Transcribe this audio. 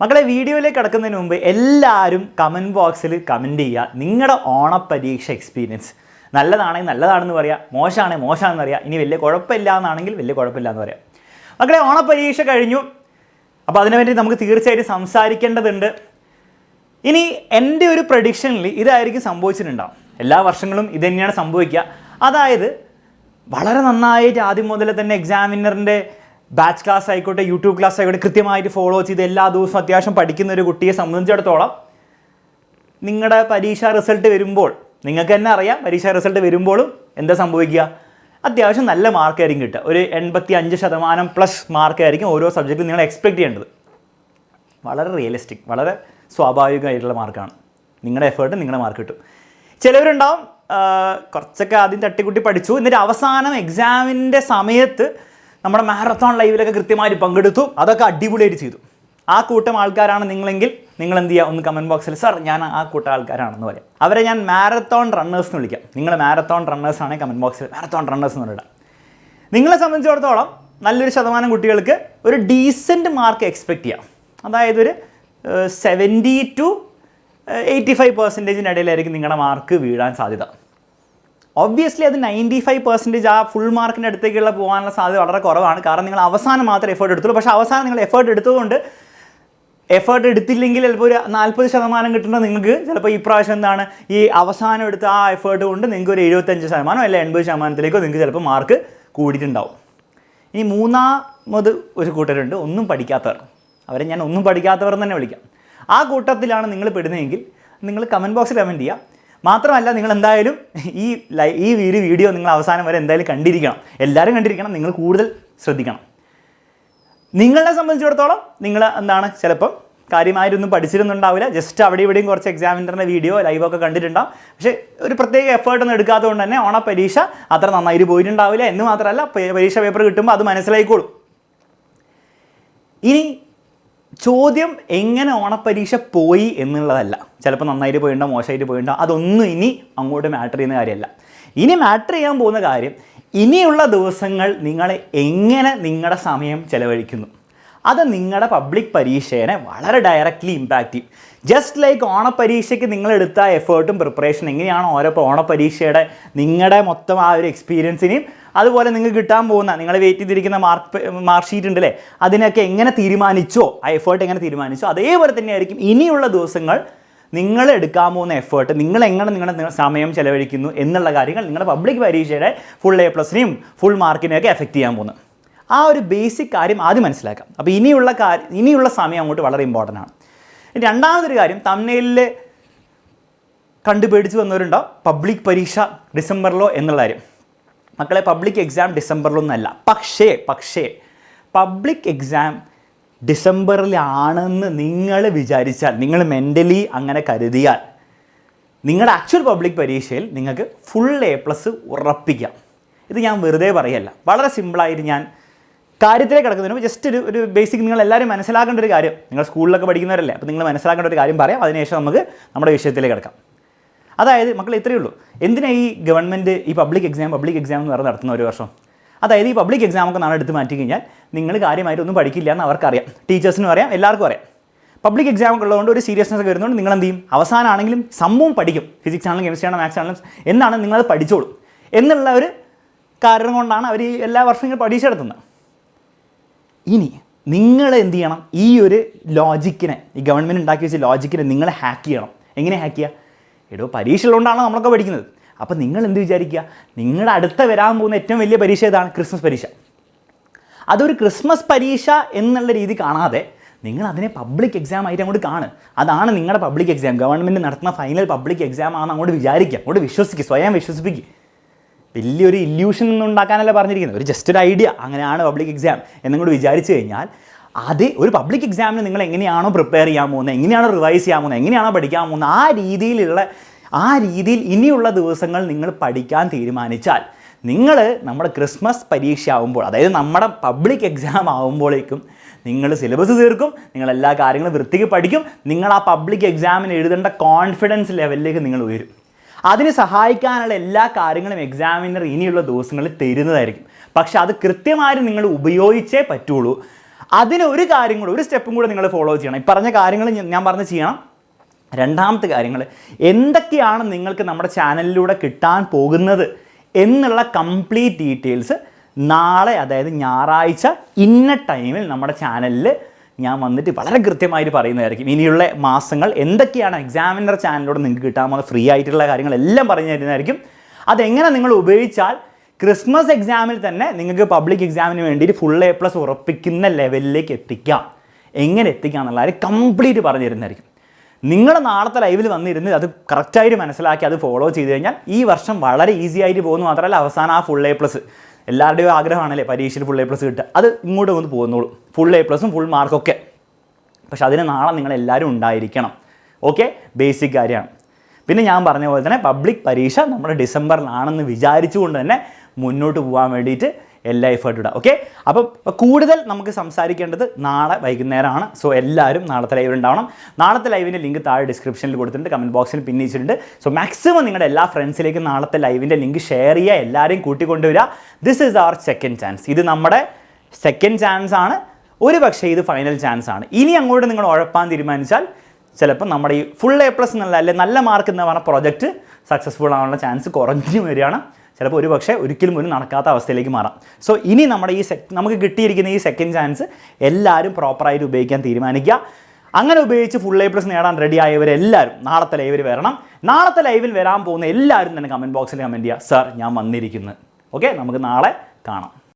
മക്കളെ, വീഡിയോയിലേക്ക് കിടക്കുന്നതിന് മുമ്പ് എല്ലാവരും കമൻറ്റ് ബോക്സിൽ കമൻറ്റ് ചെയ്യുക നിങ്ങളുടെ ഓണപ്പരീക്ഷ എക്സ്പീരിയൻസ്. നല്ലതാണെങ്കിൽ നല്ലതാണെന്ന് പറയാം, മോശമാണെങ്കിൽ മോശമാണെന്ന് പറയാം, ഇനി വലിയ കുഴപ്പമില്ല എന്നാണെങ്കിൽ വലിയ കുഴപ്പമില്ല എന്ന് പറയാം. മക്കളെ, ഓണപ്പരീക്ഷ കഴിഞ്ഞു. അപ്പോൾ അതിനുവേണ്ടി നമുക്ക് തീർച്ചയായിട്ടും സംസാരിക്കേണ്ടതുണ്ട്. ഇനി എൻ്റെ ഒരു പ്രഡിക്ഷനിൽ ഇതായിരിക്കും സംഭവിച്ചിട്ടുണ്ടാവും. എല്ലാ വർഷങ്ങളും ഇത് തന്നെയാണ് സംഭവിക്കുക. അതായത് വളരെ നന്നായിട്ട് ആദ്യം മുതൽ തന്നെ എക്സാമിനറിൻ്റെ ബാച്ച് ക്ലാസ് ആയിക്കോട്ടെ, യൂട്യൂബ് ക്ലാസ് ആയിക്കോട്ടെ, കൃത്യമായിട്ട് ഫോളോ ചെയ്ത് എല്ലാ ദിവസവും അത്യാവശ്യം പഠിക്കുന്ന ഒരു കുട്ടിയെ സംബന്ധിച്ചിടത്തോളം നിങ്ങളുടെ പരീക്ഷാ റിസൾട്ട് വരുമ്പോൾ നിങ്ങൾക്ക് തന്നെ അറിയാം, പരീക്ഷാ റിസൾട്ട് വരുമ്പോഴും എന്താ സംഭവിക്കുക? അത്യാവശ്യം നല്ല മാർക്കായിരിക്കും കിട്ടുക. ഒരു 85% മാർക്കായിരിക്കും ഓരോ സബ്ജക്റ്റിലും നിങ്ങൾ എക്സ്പെക്ട് ചെയ്യേണ്ടത്. വളരെ റിയലിസ്റ്റിക്, വളരെ സ്വാഭാവികമായിട്ടുള്ള മാർക്കാണ്. നിങ്ങളുടെ എഫേർട്ട് നിങ്ങളുടെ മാർക്ക് കിട്ടും. ചിലവരുണ്ടാവും കുറച്ചൊക്കെ ആദ്യം തട്ടിക്കുട്ടി പഠിച്ചു, എന്നിട്ട് അവസാനം എക്സാമിൻ്റെ സമയത്ത് നമ്മുടെ മാരത്തോൺ ലൈവിലൊക്കെ കൃത്യമായിട്ട് പങ്കെടുത്തു, അതൊക്കെ അടിപൊളിയായിട്ട് ചെയ്തു. ആ കൂട്ടം ആൾക്കാരാണ് നിങ്ങളെങ്കിൽ നിങ്ങൾ എന്ത് ചെയ്യുക? ഒന്ന് കമൻറ്റ് ബോക്സിൽ സർ ഞാൻ ആ കൂട്ടം ആൾക്കാരാണെന്ന് പറയാം. അവരെ ഞാൻ മാരത്തോൺ റണ്ണേഴ്സ് എന്ന് വിളിക്കാം. നിങ്ങൾ മാരത്തോൺ റണ്ണേഴ്സ് ആണെങ്കിൽ കമൻറ്റ് ബോക്സിൽ മാരത്തോൺ റണ്ണേഴ്സ് എന്ന് പറഞ്ഞിടാം. നിങ്ങളെ സംബന്ധിച്ചിടത്തോളം നല്ലൊരു ശതമാനം കുട്ടികൾക്ക് ഒരു ഡീസൻറ്റ് മാർക്ക് എക്സ്പെക്റ്റ് ചെയ്യാം. അതായത് ഒരു 70 to 85% ഇടയിലായിരിക്കും നിങ്ങളുടെ മാർക്ക് വീഴാൻ സാധ്യത. ഒബ്വിയസ്ലി അത് 95% ആ ഫുൾ മാർക്കിൻ്റെ അടുത്തേക്കുള്ള പോകാനുള്ള സാധ്യത വളരെ കുറവാണ്. കാരണം നിങ്ങൾ അവസാനം മാത്രമേ എഫേർട്ട് എടുത്തുള്ളൂ. പക്ഷേ അവസാനം നിങ്ങൾ എഫേർട്ട് എടുത്തതുകൊണ്ട് എഫേർട്ട് എടുത്തില്ലെങ്കിൽ ചിലപ്പോൾ ഒരു 40% കിട്ടുന്നത് നിങ്ങൾക്ക് ചിലപ്പോൾ ഈ പ്രാവശ്യം എന്താണ് ഈ അവസാനം എടുത്ത ആ എഫേർട്ട് കൊണ്ട് നിങ്ങൾക്ക് ഒരു 75% അല്ല 80%-ലേക്കോ നിങ്ങൾക്ക് ചിലപ്പോൾ മാർക്ക് കൂടിയിട്ടുണ്ടാവും. ഇനി മൂന്നാമത് ഒരു കൂട്ടരുണ്ട്, ഒന്നും പഠിക്കാത്തവർ. അവരെ ഞാൻ ഒന്നും പഠിക്കാത്തവർ തന്നെ വിളിക്കാം. ആ കൂട്ടത്തിലാണ് നിങ്ങൾ പെടുന്നതെങ്കിൽ നിങ്ങൾ കമൻറ്റ് ബോക്സിൽ കമൻറ്റ് ചെയ്യുക. മാത്രമല്ല, നിങ്ങൾ എന്തായാലും ഈ വീഡിയോ നിങ്ങൾ അവസാനം വരെ എന്തായാലും കണ്ടിരിക്കണം. എല്ലാവരും കണ്ടിരിക്കണം. നിങ്ങൾ കൂടുതൽ ശ്രദ്ധിക്കണം. നിങ്ങളെ സംബന്ധിച്ചിടത്തോളം നിങ്ങൾ എന്താണ് ചിലപ്പം കാര്യമായിട്ടൊന്നും പഠിച്ചിരുന്നുണ്ടാവില്ല, ജസ്റ്റ് അവിടെ ഇവിടെയും കുറച്ച് എക്സാമിനറിൻ്റെ വീഡിയോ ലൈവൊക്കെ കണ്ടിട്ടുണ്ടാവും. പക്ഷേ ഒരു പ്രത്യേക എഫേർട്ടൊന്നും എടുക്കാത്തതുകൊണ്ട് തന്നെ ഓണപ്പരീക്ഷ അത്ര നന്നായിട്ട് പോയിട്ടുണ്ടാവില്ല. എന്ന് മാത്രമല്ല, പരീക്ഷ പേപ്പർ കിട്ടുമ്പോൾ അത് മനസ്സിലായിക്കോളും. ഇനി ചോദ്യം എങ്ങനെ ഓണപ്പരീക്ഷ പോയി എന്നുള്ളതല്ല. ചിലപ്പോൾ നന്നായിട്ട് പോയിട്ടുണ്ടാവും, മോശമായിട്ട് പോയിട്ടുണ്ടാവും. അതൊന്നും ഇനി അങ്ങോട്ട് മാറ്റർ ചെയ്യുന്ന കാര്യമല്ല. ഇനി മാറ്റർ ചെയ്യാൻ പോകുന്ന കാര്യം ഇനിയുള്ള ദിവസങ്ങൾ നിങ്ങൾ എങ്ങനെ നിങ്ങളുടെ സമയം ചിലവഴിക്കുന്നു. അത് നിങ്ങളുടെ പബ്ലിക് പരീക്ഷയെ വളരെ ഡയറക്റ്റ്ലി ഇമ്പാക്റ്റ് ചെയ്യും. ജസ്റ്റ് ലൈക്ക് ഓണപ്പരീക്ഷയ്ക്ക് നിങ്ങളെടുത്ത എഫേർട്ടും പ്രിപ്പറേഷൻ എങ്ങനെയാണ് ഓരോ ഓണപ്പരീക്ഷയുടെ നിങ്ങളുടെ മൊത്തം ആ ഒരു എക്സ്പീരിയൻസിനെയും അതുപോലെ നിങ്ങൾക്ക് കിട്ടാൻ പോകുന്ന നിങ്ങൾ വെയിറ്റ് ചെയ്തിരിക്കുന്ന മാർക്ക് ഷീറ്റ് ഉണ്ടല്ലേ, അതിനൊക്കെ എങ്ങനെ തീരുമാനിച്ചോ, ആ എഫേർട്ട് എങ്ങനെ തീരുമാനിച്ചോ അതേപോലെ തന്നെയായിരിക്കും ഇനിയുള്ള ദിവസങ്ങൾ നിങ്ങൾ എടുക്കാൻ പോകുന്ന എഫേർട്ട്, നിങ്ങൾ എങ്ങനെ നിങ്ങളുടെ സമയം ചിലവഴിക്കുന്നു എന്നുള്ള കാര്യങ്ങൾ നിങ്ങളുടെ പബ്ലിക് പരീക്ഷയുടെ ഫുൾ A+നെയും ഫുൾ മാർക്കിനെയൊക്കെ എഫക്റ്റ് ചെയ്യാൻ പോകുന്നു. ആ ഒരു ബേസിക് കാര്യം ആദ്യം മനസ്സിലാക്കാം. അപ്പോൾ ഇനിയുള്ള സമയം അങ്ങോട്ട് വളരെ ഇമ്പോർട്ടൻ്റ് ആണ്. രണ്ടാമതൊരു കാര്യം, തമ്മിലിൽ കണ്ടുപേടിച്ച് വന്നവരുണ്ടാവും പബ്ലിക് പരീക്ഷ ഡിസംബറിലോ എന്നുള്ള കാര്യം. മക്കളെ, പബ്ലിക് എക്സാം ഡിസംബറിലൊന്നല്ല. പക്ഷേ പബ്ലിക് എക്സാം ഡിസംബറിലാണെന്ന് നിങ്ങൾ വിചാരിച്ചാൽ, നിങ്ങൾ മെൻ്റലി അങ്ങനെ കരുതിയാൽ, നിങ്ങളുടെ ആക്ച്വൽ പബ്ലിക് പരീക്ഷയിൽ നിങ്ങൾക്ക് ഫുൾ A+ ഉറപ്പിക്കാം. ഇത് ഞാൻ വെറുതെ പറയല്ല. വളരെ സിമ്പിളായിട്ട് ഞാൻ കാര്യത്തിലേക്ക് കിടക്കുന്നതിന് ജസ്റ്റ് ഒരു ബേസിക് നിങ്ങൾ എല്ലാവരും മനസ്സിലാക്കേണ്ട ഒരു കാര്യം, നിങ്ങൾ സ്കൂളിലൊക്കെ പഠിക്കുന്നവരല്ലേ, അപ്പോൾ നിങ്ങൾ മനസ്സിലാക്കേണ്ട ഒരു കാര്യം പറയാം. അതിനുശേഷം നമുക്ക് നമ്മുടെ വിഷയത്തിലേക്ക് കിടക്കാം. അതായത് മക്കൾ ഇത്രയേ ഉള്ളൂ. എന്തിനാണ് ഈ ഗവൺമെൻറ് ഈ പബ്ലിക് എക്സാം എന്ന് പറഞ്ഞ് നടത്തുന്ന ഒരു വർഷം? അതായത് ഈ പബ്ലിക് എക്സാമൊക്കെ നാളെ എടുത്ത് മാറ്റി കഴിഞ്ഞാൽ നിങ്ങൾ കാര്യമായിട്ടൊന്നും പഠിക്കില്ല എന്ന് അവർക്കറിയാം, ടീച്ചേഴ്സിനും അറിയാം, എല്ലാവർക്കും അറിയാം. പബ്ലിക് എക്സാം ഒക്കെ ഉള്ളതുകൊണ്ട് ഒരു സീരിയസ്നെസ് ഒക്കെ വരുന്നതുകൊണ്ട് നിങ്ങൾ എന്ത് ചെയ്യും? അവസാനമാണെങ്കിലും സംഭവം പഠിക്കും. ഫിസിക്സ് ആണെങ്കിലും കെമിസ്ട്രി ആണെങ്കിലും മാത്സ് ആണെങ്കിലും എന്നാണ് നിങ്ങളത് പഠിച്ചോളും എന്നുള്ള ഒരു കാരണം കൊണ്ടാണ് അവർ എല്ലാ വർഷവും ഇങ്ങനെ പരീക്ഷ നടത്തുന്നത്. ഇനി നിങ്ങൾ എന്ത് ചെയ്യണം? ഈ ഒരു ലോജിക്കിനെ, ഈ ഗവൺമെൻറ് ഉണ്ടാക്കി വെച്ച ലോജിക്കിനെ നിങ്ങൾ ഹാക്ക് ചെയ്യണം. എങ്ങനെ ഹാക്ക് ചെയ്യുക? പരീക്ഷ ഉള്ളതുകൊണ്ടാണ് നമ്മളൊക്കെ പഠിക്കുന്നത്. അപ്പോൾ നിങ്ങൾ എന്ത് വിചാരിക്കുക? നിങ്ങളുടെ അടുത്ത വരാൻ പോകുന്ന ഏറ്റവും വലിയ പരീക്ഷ ഏതാണ്? ക്രിസ്മസ് പരീക്ഷ. അതൊരു ക്രിസ്മസ് പരീക്ഷ എന്നുള്ള രീതി കാണാതെ നിങ്ങൾ അതിനെ പബ്ലിക് എക്സാം ആയിട്ട് അങ്ങോട്ട് കാണുക. അതാണ് നിങ്ങളുടെ പബ്ലിക് എക്സാം. ഗവൺമെൻറ് നടത്തുന്ന ഫൈനൽ പബ്ലിക് എക്സാം ആണെന്ന് അങ്ങോട്ട് വിചാരിക്കുക, അങ്ങോട്ട് വിശ്വസിക്കുക, സ്വയം വിശ്വസിപ്പിക്കുക. വലിയൊരു ഇല്യൂഷൻ ഒന്നും ഉണ്ടാക്കാനല്ല പറഞ്ഞിരിക്കുന്നത്, ഒരു ജസ്റ്റ് ഒരു ഐഡിയ. അങ്ങനെയാണ് പബ്ലിക് എക്സാം എന്നങ്ങോട്ട് വിചാരിച്ചു കഴിഞ്ഞാൽ അത് ഒരു പബ്ലിക് എക്സാമിന് നിങ്ങൾ എങ്ങനെയാണോ പ്രിപ്പയർ ചെയ്യാൻ പോകുന്നത്, എങ്ങനെയാണോ റിവൈസ് ചെയ്യാൻ പോകുന്നത്, എങ്ങനെയാണോ പഠിക്കാൻ പോകുന്നത്, ആ രീതിയിൽ ഇനിയുള്ള ദിവസങ്ങൾ നിങ്ങൾ പഠിക്കാൻ തീരുമാനിച്ചാൽ നിങ്ങൾ നമ്മുടെ ക്രിസ്മസ് പരീക്ഷ ആകുമ്പോൾ, അതായത് നമ്മുടെ പബ്ലിക് എക്സാം ആകുമ്പോഴേക്കും നിങ്ങൾ സിലബസ് തീർക്കും, നിങ്ങൾ എല്ലാ കാര്യങ്ങളും വൃത്തിക്ക് പഠിക്കും, നിങ്ങൾ ആ പബ്ലിക് എക്സാമിന് എഴുതേണ്ട കോൺഫിഡൻസ് ലെവലിലേക്ക് നിങ്ങൾ ഉയരും. അതിന് സഹായിക്കാനുള്ള എല്ലാ കാര്യങ്ങളും എക്സാമിനർ ഇനിയുള്ള ദിവസങ്ങളിൽ തരുന്നതായിരിക്കും. പക്ഷെ അത് കൃത്യമായിട്ട് നിങ്ങൾ ഉപയോഗിച്ചേ പറ്റുള്ളൂ. അതിന് ഒരു കാര്യം കൂടെ, ഒരു സ്റ്റെപ്പും കൂടെ നിങ്ങൾ ഫോളോ ചെയ്യണം. ഈ പറഞ്ഞ കാര്യങ്ങൾ ഞാൻ പറഞ്ഞ് ചെയ്യണം. രണ്ടാമത്തെ കാര്യങ്ങൾ, എന്തൊക്കെയാണ് നിങ്ങൾക്ക് നമ്മുടെ ചാനലിലൂടെ കിട്ടാൻ പോകുന്നത് എന്നുള്ള കംപ്ലീറ്റ് ഡീറ്റെയിൽസ് നാളെ, അതായത് ഞായറാഴ്ച ഇന്ന ടൈമിൽ നമ്മുടെ ചാനലിൽ ഞാൻ വന്നിട്ട് വളരെ കൃത്യമായിട്ട് പറയുന്നതായിരിക്കും. ഇനിയുള്ള മാസങ്ങൾ എന്തൊക്കെയാണ് എക്സാമിനർ ചാനലിലൂടെ നിങ്ങൾക്ക് കിട്ടാൻ പോകുന്ന ഫ്രീ ആയിട്ടുള്ള കാര്യങ്ങളെല്ലാം പറഞ്ഞു തരുന്നതായിരിക്കും. അതെങ്ങനെ നിങ്ങൾ ഉപയോഗിച്ചാൽ ക്രിസ്മസ് എക്സാമിൽ തന്നെ നിങ്ങൾക്ക് പബ്ലിക് എക്സാമിന് വേണ്ടിയിട്ട് ഫുൾ A+ ഉറപ്പിക്കുന്ന ലെവലിലേക്ക് എത്തിക്കാം. എങ്ങനെ എത്തിക്കാം എന്നുള്ള കാര്യം കംപ്ലീറ്റ് പറഞ്ഞു തരുന്നതായിരിക്കും. നിങ്ങൾ നാളത്തെ ലൈവിൽ വന്നിരുന്ന് അത് കറക്റ്റായിട്ട് മനസ്സിലാക്കി അത് ഫോളോ ചെയ്ത് കഴിഞ്ഞാൽ ഈ വർഷം വളരെ ഈസി ആയിട്ട് പോകുന്നു. മാത്രമല്ല അവസാനം ആ ഫുൾ A+, എല്ലാവരുടെയും ആഗ്രഹമാണല്ലേ പരീക്ഷയിൽ ഫുൾ A+ കിട്ടുക, അത് ഇങ്ങോട്ട് വന്ന് പോകുന്നുള്ളൂ. ഫുൾ A+, ഫുൾ മാർക്കൊക്കെ. പക്ഷെ അതിന് നാളെ നിങ്ങളെല്ലാവരും ഉണ്ടായിരിക്കണം. ഓക്കെ, ബേസിക് കാര്യമാണ്. പിന്നെ ഞാൻ പറഞ്ഞ പോലെ തന്നെ പബ്ലിക് പരീക്ഷ നമ്മുടെ ഡിസംബറിലാണെന്ന് വിചാരിച്ചുകൊണ്ട് തന്നെ മുന്നോട്ട് പോകാൻ വേണ്ടിയിട്ട് എല്ലാ എഫേർട്ടും ഇടാം. ഓക്കെ, അപ്പം കൂടുതൽ നമുക്ക് സംസാരിക്കേണ്ടത് നാളെ വൈകുന്നേരമാണ്. സോ എല്ലാവരും നാളത്തെ ലൈവ് ഉണ്ടാവണം. നാളത്തെ ലൈവിൻ്റെ ലിങ്ക് താഴെ ഡിസ്ക്രിപ്ഷനിൽ കൊടുത്തിട്ടുണ്ട്, കമൻറ്റ് ബോക്സിൽ പിൻ ചെയ്തിട്ടുണ്ട്. സോ മാക്സിമം നിങ്ങളുടെ എല്ലാ ഫ്രണ്ട്സിലേക്കും നാളത്തെ ലൈവിൻ്റെ ലിങ്ക് ഷെയർ ചെയ്യുക, എല്ലാവരെയും കൂട്ടിക്കൊണ്ടുവരിക. This is our second chance. ഇത് നമ്മുടെ സെക്കൻഡ് ചാൻസ് ആണ്. ഒരു പക്ഷേ ഇത് ഫൈനൽ ചാൻസ് ആണ്. ഇനി അങ്ങോട്ട് നിങ്ങൾ ഉഴപ്പാൻ തീരുമാനിച്ചാൽ ചിലപ്പോൾ നമ്മുടെ ഈ ഫുൾ A+ എന്നുള്ള അല്ലെങ്കിൽ നല്ല മാർക്ക് എന്ന് പറഞ്ഞ പ്രോജക്റ്റ് സക്സസ്ഫുൾ ആവാനുള്ള ചാൻസ് കുറഞ്ഞു വരികയാണ്. ചിലപ്പോൾ ഒരു പക്ഷേ ഒരിക്കലും ഒരു നടക്കാത്ത അവസ്ഥയിലേക്ക് മാറാം. സോ ഇനി നമ്മുടെ ഈ നമുക്ക് കിട്ടിയിരിക്കുന്ന ഈ സെക്കൻഡ് ചാൻസ് എല്ലാവരും പ്രോപ്പറായിട്ട് ഉപയോഗിക്കാൻ തീരുമാനിക്കുക. അങ്ങനെ ഉപയോഗിച്ച് ഫുൾ A+ നേടാൻ റെഡി ആയവരെല്ലാവരും നാളത്തെ ലൈവിൽ വരണം. നാളത്തെ ലൈവിൽ വരാൻ പോകുന്ന എല്ലാവരും തന്നെ കമൻറ്റ് ബോക്സിൽ കമൻറ്റ് ചെയ്യുക, സർ ഞാൻ വന്നിരിക്കുന്നു. ഓക്കെ, നമുക്ക് നാളെ കാണാം.